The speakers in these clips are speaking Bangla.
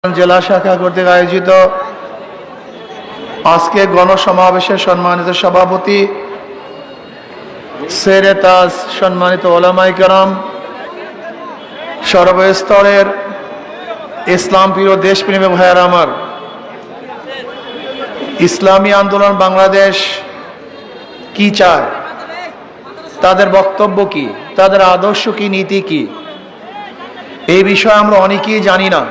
জেলা শাখা কর্তৃক আয়োজিত আজকে গণসমাবেশের সম্মানিত সভাপতি সেরে তাজ, সম্মানিত ওলামায়ে কেরাম, সর্বস্তরের ইসলাম প্রিয় দেশপ্রেমী ভাইয়েরা আমার, ইসলামী আন্দোলন বাংলাদেশ কি চায়, তাদের বক্তব্য কি, তাদের আদর্শ কি, নীতি কি, এই বিষয়ে আমরা অনেকেই জানি না।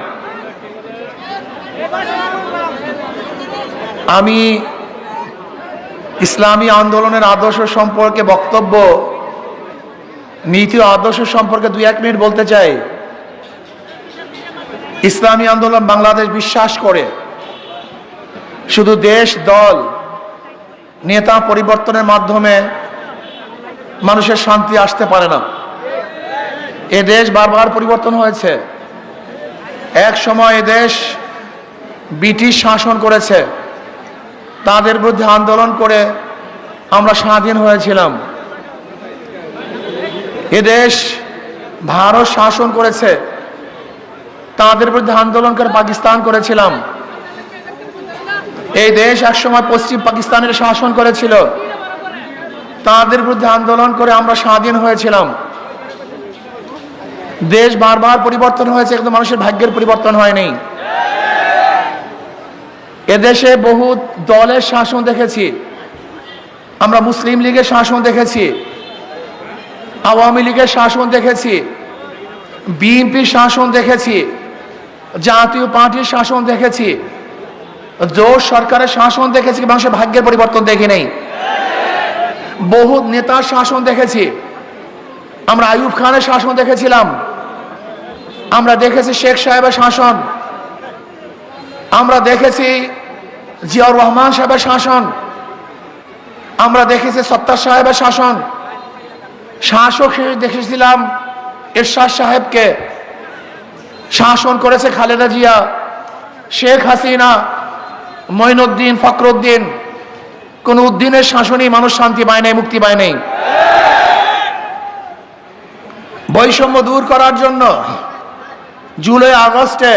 আমি ইসলামী আন্দোলনের আদর্শ সম্পর্কে বক্তব্য, নীতি ও আদর্শ সম্পর্কে 2-1 মিনিট বলতে চাই। ইসলামী আন্দোলন বাংলাদেশ বিশ্বাস করে শুধু দেশ, দল, নেতা পরিবর্তনের মাধ্যমে মানুষের শান্তি আসতে পারে না। এ দেশ বারবার পরিবর্তন হয়েছে। এক সময় এ দেশ ব্রিটিশ শাসন করেছে, তাদের বিরুদ্ধে আন্দোলন করে আমরা স্বাধীন হয়েছিলাম। এদেশ ভারত শাসন করেছে, তাদের বিরুদ্ধে আন্দোলন করে পাকিস্তান করেছিলাম। এই দেশ একসময় পশ্চিম পাকিস্তানের শাসন করেছিল, তাদের বিরুদ্ধে আন্দোলন করে আমরা স্বাধীন হয়েছিলাম। দেশ বারবার পরিবর্তন হয়েছে, কিন্তু মানুষের ভাগ্যের পরিবর্তন হয়নি। এদেশে বহু দলের শাসন দেখেছি। আমরা মুসলিম লীগের শাসন দেখেছি, আওয়ামী লীগের শাসন দেখেছি, বিএনপির শাসন দেখেছি, জাতীয় পার্টির শাসন দেখেছি, জোট সরকারের শাসন দেখেছি, মানুষের ভাগ্যের পরিবর্তন দেখি নেই। বহু নেতার শাসন দেখেছি। আমরা আইয়ুব খানের শাসন দেখেছিলাম, আমরা দেখেছি শেখ সাহেবের শাসন, আমরা দেখেছি জিয়াউর রহমান সাহেবের শাসন, আমরা দেখেছি সত্তার সাহেবের শাসন। শাসক দেখেছিলাম এরশাদ সাহেবকে, শাসন করেছে খালেদা জিয়া, শেখ হাসিনা, মঈনুদ্দিন, ফখরুদ্দিন। কোন উদ্দিনের শাসনই মানুষ শান্তি পায় নাই, মুক্তি পায় নাই। বৈষম্য দূর করার জন্য জুলাই আগস্টে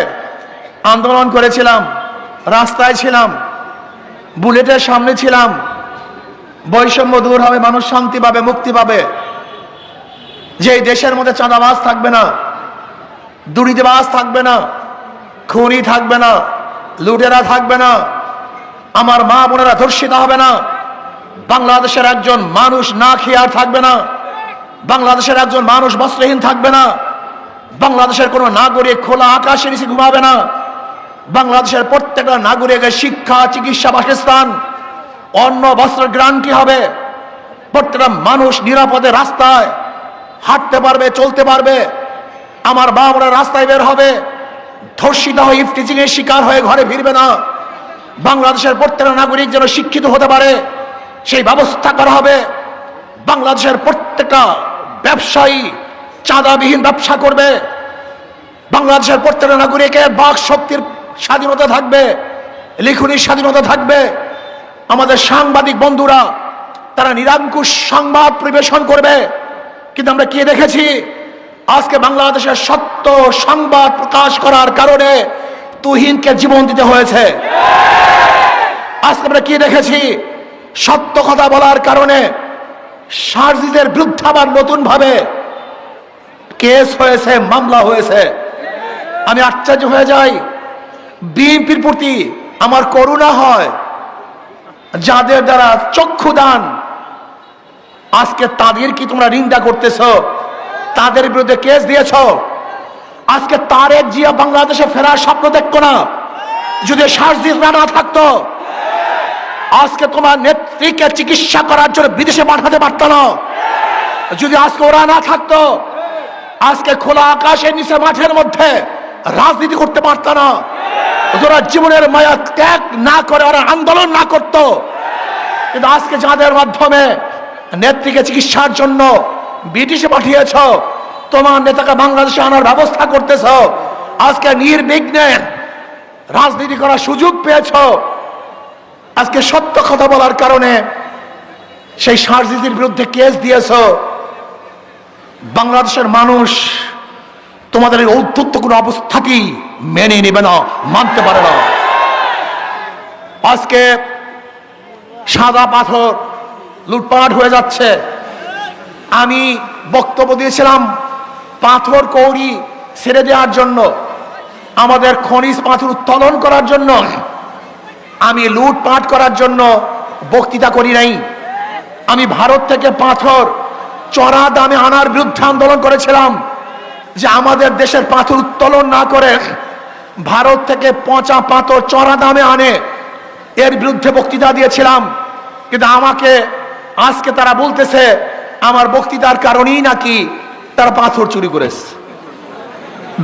আন্দোলন করেছিলাম, রাস্তায় ছিলাম, বুলেটের সামনে ছিলাম। বৈষম্য দূর হবে, মানুষ শান্তি পাবে, মুক্তি পাবে। যে দেশের মধ্যে চাঁদাবাজ থাকবে না, দুর্নীতিবাজ থাকবে না, খুনি থাকবে না, লুটেরা থাকবে না, আমার মা বোনেরা ধর্ষিতা হবে না, বাংলাদেশের একজন মানুষ না খেয়ে আর থাকবে না, বাংলাদেশের একজন মানুষ বস্ত্রহীন থাকবে না, বাংলাদেশের কোনো নাগরিক খোলা আকাশের নিচে ঘুমাবে না, বাংলাদেশের প্রত্যেকটা নাগরিকের শিক্ষা, চিকিৎসা, বাসস্থান, অন্ন, বস্ত্রের গ্যারান্টি হবে। প্রত্যেকটা মানুষ নিরাপদে রাস্তায় হাঁটতে পারবে, চলতে পারবে। আমার মা বোনেরা রাস্তায় বের হবে, ধর্ষিত হয়ে ইফটিজিং এর শিকার হয়ে ঘরে ফিরবে না। বাংলাদেশের প্রত্যেকটা নাগরিক যেন শিক্ষিত হতে পারে, সেই ব্যবস্থা করা হবে। বাংলাদেশের প্রত্যেকটা ব্যবসায়ী চাঁদাবিহীন ব্যবসা করবে। বাংলাদেশের প্রত্যেকটা নাগরিকের বাক শক্তির স্বাধীনতা থাকবে, লিখনির স্বাধীনতা থাকবে। আমাদের সাংবাদিক বন্ধুরা তারা নিরঙ্কুশ সংবাদ পরিবেশন করবে। কিন্তু আমরা কি দেখেছি? আজকে বাংলাদেশের সত্য সংবাদ প্রকাশ করার কারণে তুহিনকে জীবন দিতে হয়েছে। আজকে আমরা কি দেখেছি? সত্য কথা বলার কারণে সারজিদের বিরুদ্ধে আবার নতুন ভাবে কেস হয়েছে, মামলা হয়েছে। আমি আশ্চর্য হয়ে যাই। বিএনপির প্রতি আমার করুণা হয়, যাদের দ্বারা চক্ষুদান, আজকে তাদের কি তোমরা নিন্দা করতেছ? তাদের বিরুদ্ধে কেস দিয়েছ। আজকে তারেক জিয়া বাংলাদেশে ফেরার স্বপ্ন দেখতো না যদি সারজিদরা না থাকতো। আজকে তোমার নেত্রীকে চিকিৎসা করার জন্য বিদেশে পাঠাতে পারত না যদি আজকে ওরা না থাকতো। আজকে খোলা আকাশের নিচে মাঠের মধ্যে রাজনীতি করতে পারত না। ওরা জীবনের মায়া ত্যাগ না করে, ওরা আন্দোলন না করত। কিন্তু আজকে যাদের মাধ্যমে নেত্রীকে চিকিৎসার জন্য ব্রিটিশে পাঠিয়েছ, তোমার নেতাকে বাংলাদেশে আনার ব্যবস্থা করতেছ, আজকে নির্বিঘ্নে রাজনীতি করার সুযোগ পেয়েছ। আজকে সত্য কথা বলার কারণে সেই সারজিদের বিরুদ্ধে কেস দিয়েছ। বাংলাদেশের মানুষ তোমাদের এই ঔদ্ধত্য কোনো অবস্থাতেই মেনে নেবে না, মানতে পারে না। আজকে সাদা পাথর লুটপাট হয়ে যাচ্ছে। আমি বক্তব্য দিয়েছিলাম পাথর কৌড়ি ছেড়ে দেওয়ার জন্য, আমাদের খনিজ পাথর উত্তোলন করার জন্য। আমি লুটপাট করার জন্য বক্তৃতা করি নাই। আমি ভারত থেকে পাথর চড়া দামে আনার বিরুদ্ধে আন্দোলন করেছিলাম, যে আমাদের দেশের পাথর উত্তোলন না করে ভারত থেকে পচা পাথর চড়া দামে আনে, এর বিরুদ্ধে বক্তৃতা দিয়েছিলাম। কিন্তু আমাকে আজকে তারা বলতেছে আমার বক্তৃতার কারণেই নাকি তারা পাথর চুরি করেছে।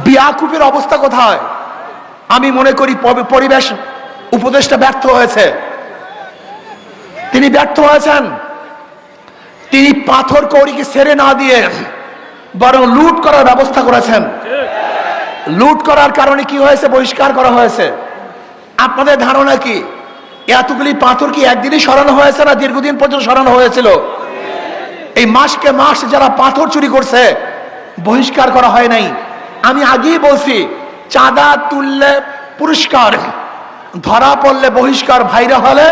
বিয়াকুবের অবস্থা কোথায়? আমি মনে করি পরিবেশ উপদেষ্টা ব্যর্থ হয়েছে। তিনি ব্যর্থ হয়েছেন। তিনি পাথর কৌড়িকে ছেড়ে না দিয়ে বরং লুট করার ব্যবস্থা করেছেন। লুট করার কারণে কি হয়েছে? বহিষ্কার করা হয়েছে। আপনাদের ধারণা কি এতগুলি পাথর কি একদিনই সরানো হয়েছে না দীর্ঘদিন পর্যন্ত সরানো হয়েছিল? এই মাসকে মাস যারা পাথর চুরি করছে বহিষ্কার করা হয় নাই। আমি আগেই বলছি, চাঁদা তুললে পুরস্কার, ধরা পড়লে বহিষ্কার, ভাইরা হলে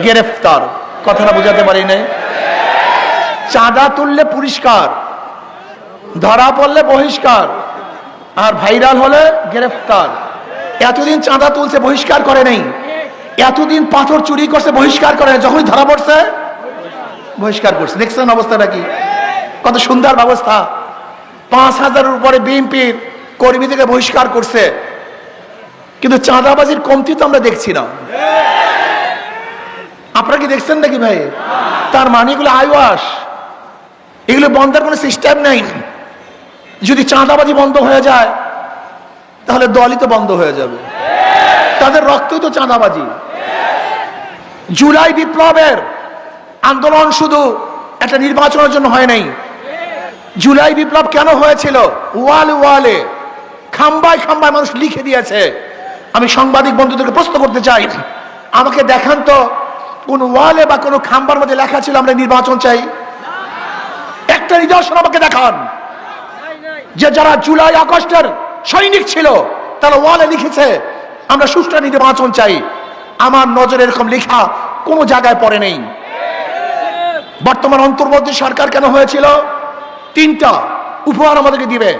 গ্রেফতার। কথাটা বুঝাতে পারি নাই? চাঁদা তুললে পুরস্কার, ধরা পড়লে বহিষ্কার, আর ভাইরাল হলে গ্রেফতার। এতদিন চাঁদা তুলছে, বহিষ্কার করে নাই। এতদিন পাথর চুরি করছে, বহিষ্কার করে নাই। যখন ধরা পড়ছে বহিষ্কার করছে। দেখছেন অবস্থাটা কি? কত সুন্দর ব্যবস্থা। ৫,০০০-এর উপরে বিএনপির কর্মীদেরকে বহিষ্কার করছে, কিন্তু চাঁদাবাজির কমতি তো আমরা দেখছি না। আপনারা কি দেখছেন নাকি ভাই? তার মানে এগুলো আইওয়াস, এগুলো বন্ধের কোনো সিস্টেম নেই। যদি চাঁদাবাজি বন্ধ হয়ে যায় তাহলে দলই তো বন্ধ হয়ে যাবে। তাদের রক্তই তো চাঁদাবাজি। জুলাই বিপ্লবের আন্দোলন শুধু একটা নির্বাচনের জন্য হয় নাই। জুলাই বিপ্লব কেন হয়েছিল? ওয়ালে ওয়ালে, খাম্বায় খাম্বায় মানুষ লিখে দিয়েছে। আমি সাংবাদিক বন্ধুদেরকে প্রশ্ন করতে চাই, আমাকে দেখান তো কোন ওয়ালে বা কোন খাম্বার মধ্যে লেখা ছিল আমরা নির্বাচন চাই? একটা নিদর্শন আমাকে দেখান যে যারা জুলাই আগস্টের সৈনিক ছিল তারা ওয়ালে লিখেছে আমরা সুষ্ঠু নির্বাচন চাই। আমার নজরে এরকম লেখা কোন জায়গায় পড়ে নেই। বর্তমান অন্তর্বর্তী সরকার কেন হয়েছিল? 3টা উপহার আমাদেরকে দিবে: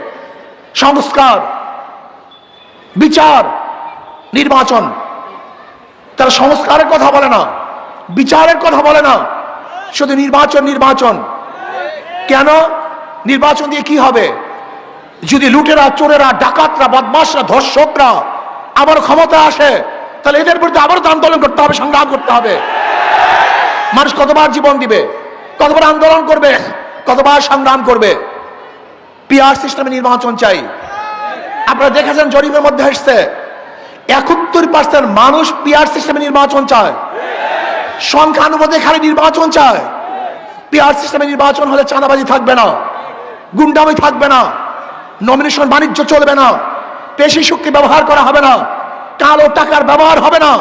সংস্কার, বিচার, নির্বাচন। তারা সংস্কারের কথা বলে না, বিচারের কথা বলে না, শুধু নির্বাচন নির্বাচন। কেন? নির্বাচন দিয়ে কি হবে? যদি লুটেরা, চোরেরা, ডাকাতরা, বদমাশরা, ধর্ষকরা আবার ক্ষমতা আসে, তাহলে এদের বিরুদ্ধে আবারও আন্দোলন করতে হবে, সংগ্রাম করতে হবে। মানুষ কতবার জীবন দিবে, কতবার আন্দোলন করবে, কতবার সংগ্রাম করবে? পিআর সিস্টেমে নির্বাচন চাই। আপনারা দেখেছেন জরিপের মধ্যে এসছে 71% মানুষ পিআর সিস্টেমে নির্বাচন চায়। সংখ্যানুপাতে খালি নির্বাচন চায়। পিআর সিস্টেমে নির্বাচন হলে চাঁদাবাজি থাকবে না, গুন্ডামি থাকবে না, নমিনেশন বাণিজ্য চলবে না, পেশি শক্তি ব্যবহার করা হবে না, কালো টাকার ব্যবহার হবে না।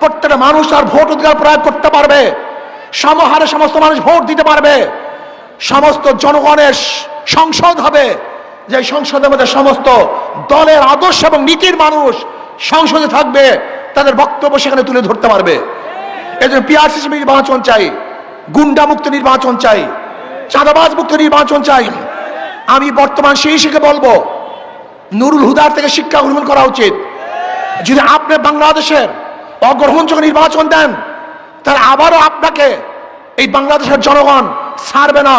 প্রত্যেকটা মানুষ আর ভোট অধিকার প্রয়োগ করতে পারবে, সমহারে সমস্ত মানুষ ভোট দিতে পারবে। সমস্ত জনগণের সংসদ হবে, যে সংসদের মধ্যে সমস্ত দলের আদর্শ এবং নীতির মানুষ সংসদে থাকবে, তাদের বক্তব্য সেখানে তুলে ধরতে পারবে। এই জন্য পিআর সিস্টেমে নির্বাচন চাই, গুন্ডা মুক্ত নির্বাচন চাই, চাঁদাবাজ মুক্ত নির্বাচন চাই। আমি বর্তমান শিশুকে বলবো নুরুল হুদার থেকে শিক্ষা গ্রহণ করা উচিত। যদি আপনি বাংলাদেশের অগ্রহণযোগ্য নির্বাচন দেন, তাহলে আবারও আপনাকে এই বাংলাদেশের জনগণ ছাড়বে না।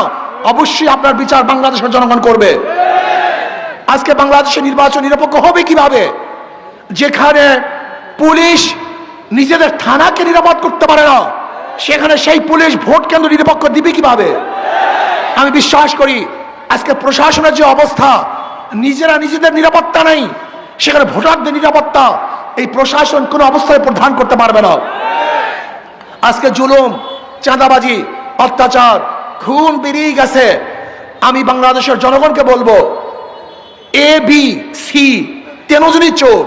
অবশ্যই আপনার বিচার বাংলাদেশের জনগণ করবে। আজকে বাংলাদেশের নির্বাচন নিরপেক্ষ হবে কিভাবে? যেখানে পুলিশ নিজেদের থানাকে নিরাপদ করতে পারে না, সেখানে সেই পুলিশ ভোট কেন্দ্র নিরপেক্ষ দিবে কিভাবে? আমি বিশ্বাস করি আজকে প্রশাসনের যে অবস্থা, নিজেরা নিজেদের নিরাপত্তা নেই, সেখানে ভোটারদের নিরাপত্তা এই প্রশাসন কোনো অবস্থায় প্রদান করতে পারবে না। আজকে জুলুম, চাঁদাবাজি, অত্যাচার, খুন বেরিয়ে গেছে। আমি বাংলাদেশের জনগণকে বলবো, এ বি সি তেনজনই চোর,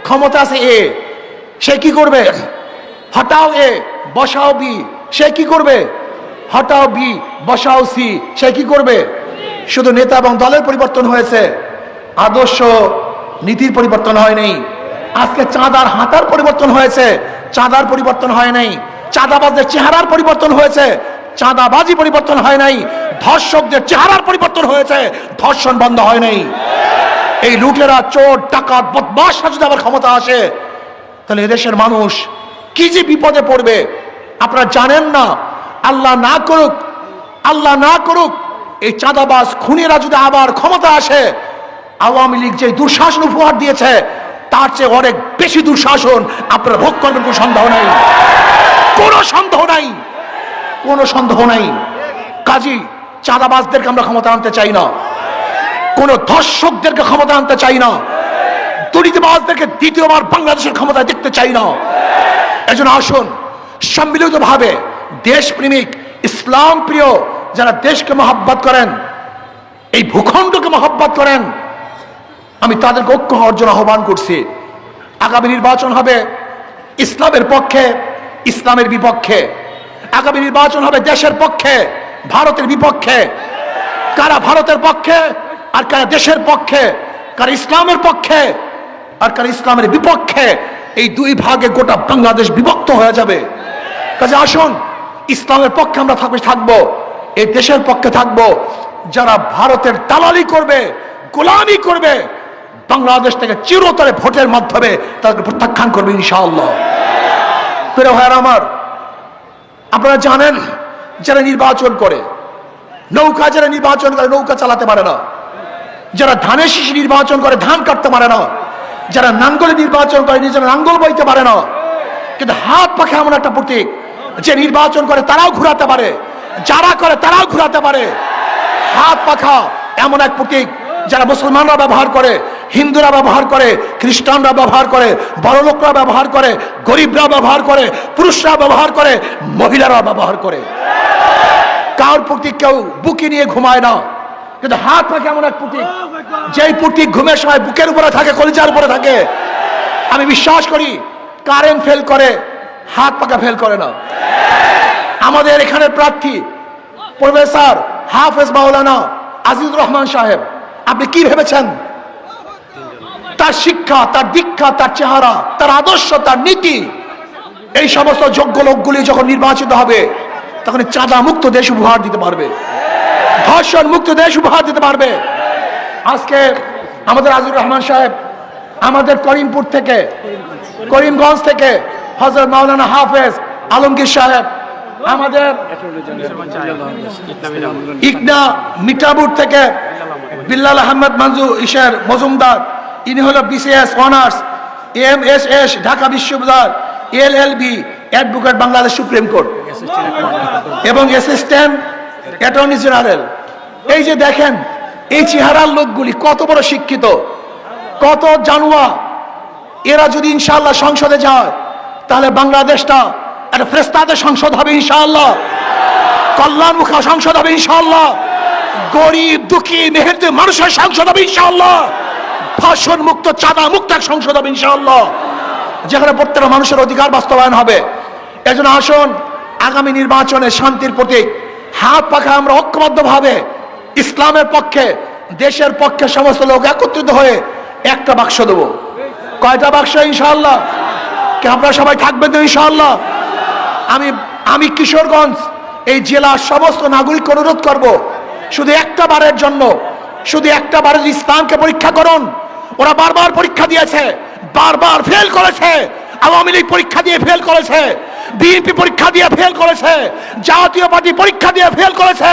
ক্ষমতা আছে এ, সে কি করবে? হটাও এ বসাও বি, সে কি করবে? হটাও বি বসাও সি, সে কি করবে? শুধু নেতা এবং দলের পরিবর্তন হয়েছে, আদর্শ নীতির পরিবর্তন হয়নি। আজকে চাঁদার হাতার পরিবর্তন হয়েছে, চাঁদার পরিবর্তন হয় নাই। চাঁদাবাজদের চেহারার পরিবর্তন হয়েছে, চাঁদাবাজি পরিবর্তন হয় নাই। ধর্ষকদের চেহারার পরিবর্তন হয়েছে, ধর্ষণ বন্ধ হয় নাই। এই লুটেরা, চোর, ডাকাত, বদমাশরা যদি আবার ক্ষমতা আসে, তাহলে এদেশের মানুষ কি যে বিপদে পড়বে আপনারা জানেন না। আল্লাহ না করুক, আল্লাহ না করুক, এই চাঁদাবাজ খুনিরা যদি আবার ক্ষমতা আসে, আওয়ামী লীগ যে দুঃশাসন উপহার দিয়েছে তার চেয়ে অনেক বেশি দুঃশাসন আপনারা ভোগ করবেন, কোনো সন্দেহ নাই, কোনো সন্দেহ নাই, কোনো সন্দেহ নাই। কাজী চাঁদাবাজদেরকে আমরা ক্ষমতা আনতে চাই না, কোন ধর্ষকদেরকে ক্ষমতা আনতে চাই না, দুর্নীতিবাজদেরকে দ্বিতীয়বার বাংলাদেশের ক্ষমতায় দেখতে চাই না। এজন্য আসুন সম্মিলিতভাবে দেশপ্রেমিক, ইসলাম প্রিয় যারা দেশকে মহব্বত করেন, এই ভূখণ্ডকে মহব্বত করেন, আমি তাদেরকে ঐক্য হওয়ার জন্য আহ্বান করছি। আগামী নির্বাচন হবে ইসলামের পক্ষে, ইসলামের বিপক্ষে। আগামী নির্বাচন হবে দেশের পক্ষে, ভারতের বিপক্ষে। কারা ভারতের পক্ষে আর কারা দেশের পক্ষে, কারা ইসলামের পক্ষে আর কারা ইসলামের বিপক্ষে, এই দুই ভাগে গোটা বাংলাদেশ বিভক্ত হয়ে যাবে। কাজে আসুন ইসলামের পক্ষে আমরা থাকবো, এই দেশের পক্ষে থাকবো। যারা ভারতের দালালি করবে, গোলামি করবে, বাংলাদেশ থেকে চিরতরে ভোটের মাধ্যমে তাদেরকে প্রত্যাখ্যান করবে ইনশাআল্লাহ। প্রিয় ভাইয়েরা আমার, আপনারা জানেন যারা নির্বাচন করে, নৌকা যারা নির্বাচন করে নৌকা চালাতে পারে না, যারা ধানের শীষে নির্বাচন করে ধান কাটতে পারে না, যারা নাঙ্গলে নির্বাচন করে নিজেরা নাঙ্গল বইতে পারে না, কিন্তু হাত পাখা এমন একটা প্রতীক যে নির্বাচন করে তারাও ঘুরাতে পারে, যারা করে তারাও ঘুরাতে পারে। হাত পাখা এমন এক প্রতীক যারা মুসলমানরা ব্যবহার করে, হিন্দুরা ব্যবহার করে, খ্রিস্টানরা ব্যবহার করে, বড়লোকরা ব্যবহার করে, গরিবরা ব্যবহার করে, পুরুষরা ব্যবহার করে, মহিলারা ব্যবহার করে। কার প্রতীক কেউ বুকে নিয়ে ঘুমায় না, কিন্তু হাত পাখা এমন এক প্রতীক, যেই প্রতীক ঘুমের সময় বুকের উপরে থাকে, কলিজার উপরে থাকে। আমি বিশ্বাস করি কারেন্ট ফেল করে, হাত পাখা ফেল করে না। আমাদের এখানে প্রার্থী প্রফেসর হাফেজ মাওলানা আজিজুর রহমান সাহেব, আপনি কি ভেবেছেন তার শিক্ষা, তার দীক্ষা, তার চেহারা, তার আদর্শ, তার নীতি, এই সমস্ত যোগ্য লোকগুলি যখন নির্বাচিত হবে তখন চাঁদা মুক্ত দেশ উপহার দিতে পারবে, ধর্ষণ মুক্ত দেশ উপহার দিতে পারবে। আজকে আমাদের আজিজুর রহমান সাহেব আমাদের করিমপুর থেকে, করিমগঞ্জ থেকে হযরত মাওলানা হাফেজ আলমগীর সাহেব, আমাদের ইকনা মিঠাপুর থেকে বিল্লাল আহমেদ মজুমদার, ইনি হলো বিসিএস অনার্স, MSS ঢাকা বিশ্ববিদ্যালয়, LLB advocate Bangladesh supreme court এবং অ্যাসিস্ট্যান্ট অ্যাটর্নি জেনারেল। এই যে দেখেন এই চেহারার লোকগুলি কত বড় শিক্ষিত, কত জানুয়া। এরা যদি ইনশাআল্লাহ সংসদে যায় তাহলে বাংলাদেশটা একটা ফেরেশতাদের সংসদ হবে ইনশাআল্লাহ, কল্যাণমুখী সংসদ হবে ইনশাআল্লাহ, গরিব দুঃখী মেহেরতে মানুষের সংসদ হবে ইনশাআল্লাহ, ধর্ষণ মুক্ত চাঁদা মুক্ত এক সংসদ হবে ইনশাআল্লাহ, যেখানে প্রত্যেকটা মানুষের অধিকার বাস্তবায়ন হবে। এজন্য আসুন আগামী নির্বাচনে শান্তির প্রতীক হাত পাখা আমরা ঐক্যবদ্ধভাবে ইসলামের পক্ষে, দেশের পক্ষে সমস্ত লোক একত্রিত হয়ে একটা বাক্স দেবো। কয়টা বাক্স ইনশাআল্লাহ? কি আপনারা সবাই থাকবেন তো ইনশাআল্লাহ? আমি কিশোরগঞ্জ এই জেলার সমস্ত নাগরিক অনুরোধ করব, শুধু একটা বারের জন্য, শুধু একটা বারের ইসলামকে পরীক্ষা করুন। ওরা বারবার পরীক্ষা দিয়েছে, বারবার ফেল করেছে। আওয়ামী লীগ পরীক্ষা দিয়ে ফেল করেছে, বিএনপি পরীক্ষা দিয়ে ফেল করেছে, জাতীয় পার্টি পরীক্ষা দিয়ে ফেল করেছে।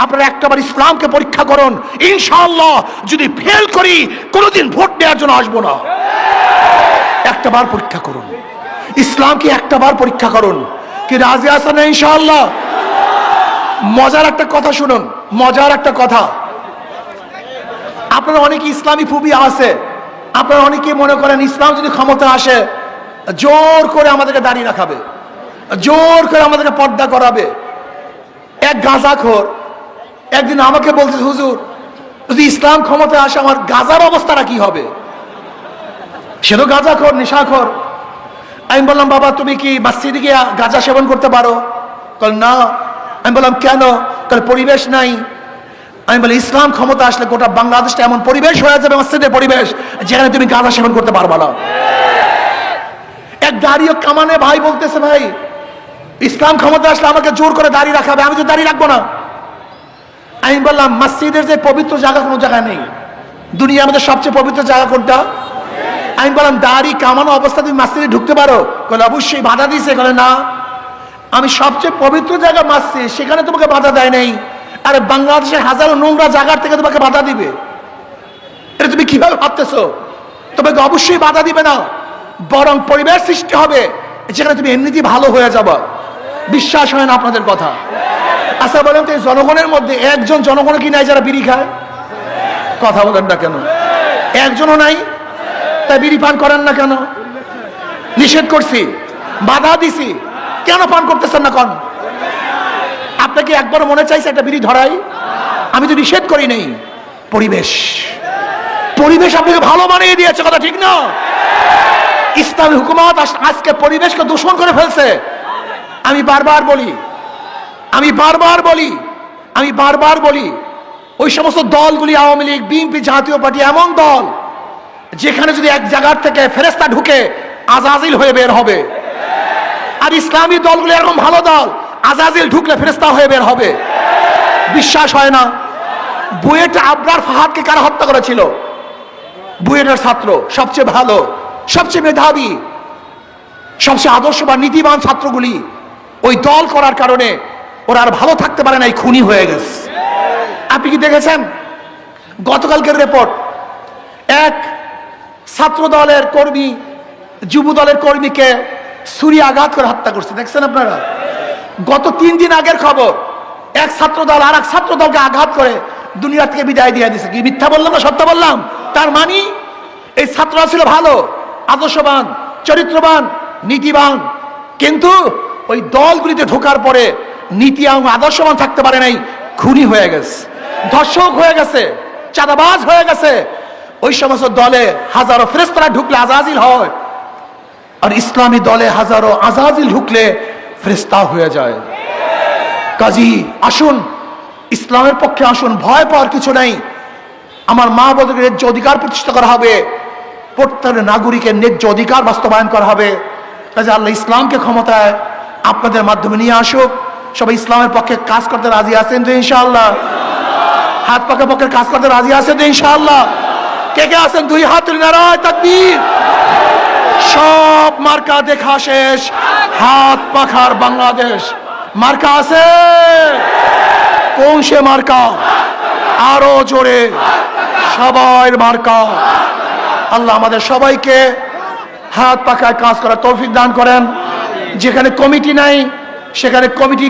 আপনারা একটাবার ইসলামকে পরীক্ষা করুন, ইনশাআল্লাহ যদি ফেল করি কোনোদিন ভোট দেওয়ার জন্য আসবো না। একটাবার পরীক্ষা করুন, ইসলামকে একটাবার পরীক্ষা করুন। কি রাজি আছেন না ইনশাআল্লাহ? মজার একটা কথা শুনুন, মজার একটা কথা। আপনারা অনেকে ইসলামী ফোবিয়া আছে, আপনারা অনেকে মনে করেন ইসলাম যদি ক্ষমতা আসে জোর করে আমাদেরকে দাঁড়িয়ে রাখাবে, জোর করে আমাদেরকে পর্দা করাবে। এক গাঁজাখোর একদিন আমাকে বলছে, হুজুর যদি ইসলাম ক্ষমতায় আসে আমার গাঁজার অবস্থাটা কি হবে? সে তো গাঁজাখোর, নেশাখোর। আমি বললাম, বাবা তুমি কি মসজিদে গিয়ে গাঁজা সেবন করতে পারো? বল না। আমি বললাম কেন? তাহলে পরিবেশ নাই। আমি বলি ইসলাম ক্ষমতা আসলে গোটা বাংলাদেশটা এমন পরিবেশ হয়ে যাবে, মসজিদের পরিবেশ, যেখানে তুমি গাঁজা সেবন করতে পারবা না। এক দাড়িও কামানে ভাই বলতেছে, ভাই ইসলাম ক্ষমতা আসলে আমাকে জোর করে দাঁড়িয়ে রাখাবে, আমি তো দাঁড়িয়ে রাখবো না। আমি বললাম মসজিদের যে পবিত্র জায়গা কোনো জায়গায় নেই, দুনিয়ার মধ্যে সবচেয়ে পবিত্র জায়গা কোনটা? আমি বললাম দাড়ি কামানো অবস্থা তুমি মসজিদে ঢুকতে পারো? বলে অবশ্যই। বাধা দিয়েছে? বলে না, আমি সবচেয়ে পবিত্র জায়গা মসজিদ, সেখানে তোমাকে বাধা দেয় নাই। আরে বাংলাদেশের হাজারো নোংরা জায়গার থেকে তোমাকে বাধা দিবে? এটা তুমি কিভাবে ভাবতেছো? তোমাকে অবশ্যই বাধা দিবে না, বরং পরিবেশ সৃষ্টি হবে যেখানে তুমি এমনিতেই ভালো হয়ে যাবা। বিশ্বাস হয় না আপনাদের কথা? আচ্ছা বলেন তো, এই জনগণের মধ্যে একজন জনগণ কি নাই যারা বিড়ি খায়? কথা বলেন না কেন? একজনও নাই? তাই বিড়ি পান করেন না কেন? নিষেধ করছি, বাধা দিছি, কেন পান করতেছেন না? কোন আপনাকে একবার মনে চাইছে একটা বিড়ি ধরাই? আমি তো নিষেধ করি নেই। পরিবেশ, পরিবেশ আপনাকে ভালো বানিয়ে দিয়েছে, কথা ঠিক না? ইসলামী হুকুমত আজকে পরিবেশকে দূষণ করে ফেলছে। আমি বারবার বলি ওই সমস্ত দলগুলি, আওয়ামী লীগ, বিএনপি, জাতীয় পার্টি, এমন দল যেখানে যদি এক জায়গার থেকে ফেরেশতা ঢুকে আজাজিল হয়ে বের হবে। আর ইসলামী দলগুলি এরকম ভালো দল, আজাজিল ঢুকলে ফেরেশতা হয়ে বের হবে। বিশ্বাস হয় না? বুয়েটে আবরার ফাহাদকে কারা হত্যা করেছিল? বুয়েটের ছাত্র, সবচেয়ে ভালো, সবচেয়ে মেধাবী, সবচেয়ে আদর্শবান, নীতিবান ছাত্রগুলি ওই দল করার কারণে ওরা আর ভালো থাকতে পারে না, খুনি হয়ে গেছে। আপনি কি দেখেছেন গতকালকের রিপোর্ট? এক ছাত্র দলের কর্মী যুব দলের কর্মীকে ছুরি আঘাত করে হত্যা করছে, দেখছেন আপনারা? গত 3 দিন আগের খবর, এক ছাত্র দল আর এক ছাত্র দলকে আঘাত করে দুনিয়া থেকে বিদায় দিয়ে দিয়েছে। কি মিথ্যা বললাম না সত্য বললাম? তার মানে এই ছাত্ররা ছিল ভালো, আদর্শবান, চরিত্রবান, নীতিবান, কিন্তু ওই দলগুলিতে ঢোকার পরে নীতি এবং আদর্শবান থাকতে পারে নাই, খুনি হয়ে গেছে, ধর্ষক হয়ে গেছে, চাঁদাবাজ হয়ে গেছে। ওই সমস্ত দলে হাজারো ফেরেশতারা ঢুকলে আজাজিল হয়, আর ইসলামী দলে হাজারো আজাজিল ঢুকলে ফেরেশতা হয়ে যায়। কাজী আসুন, ইসলামের পক্ষে আসুন, ভয় পাওয়ার কিছু নেই। আমার মা বোনদের ন্যায্য অধিকার প্রতিষ্ঠা করা হবে, প্রত্যেক নাগরিকের ন্যায্য অধিকার বাস্তবায়ন করা হবে। কাজে আল্লাহ ইসলামকে ক্ষমতায় আপনাদের মাধ্যমে নিয়ে আসুক। সবাই ইসলামের পক্ষে কাজ করতে রাজি আছেন তো ইনশাআল্লাহ? হাত পাকা পক্ষে কাজ করতে রাজি আছেন তো ইনশাআল্লাহ? কে কে আছেন? 2 হাত তুলে নারায়ে তাকবীর। সব মার্কা দেখা শেষ, হাত পাখার বাংলাদেশ মার্কা আছে। কোন সে মার্কা? আরো জোরে, সবাই মার্কা। আল্লাহ আমাদের সবাইকে হাত পাখায় কাজ করার তৌফিক দান করেন। যেখানে কমিটি নাই সেখানে কমিটি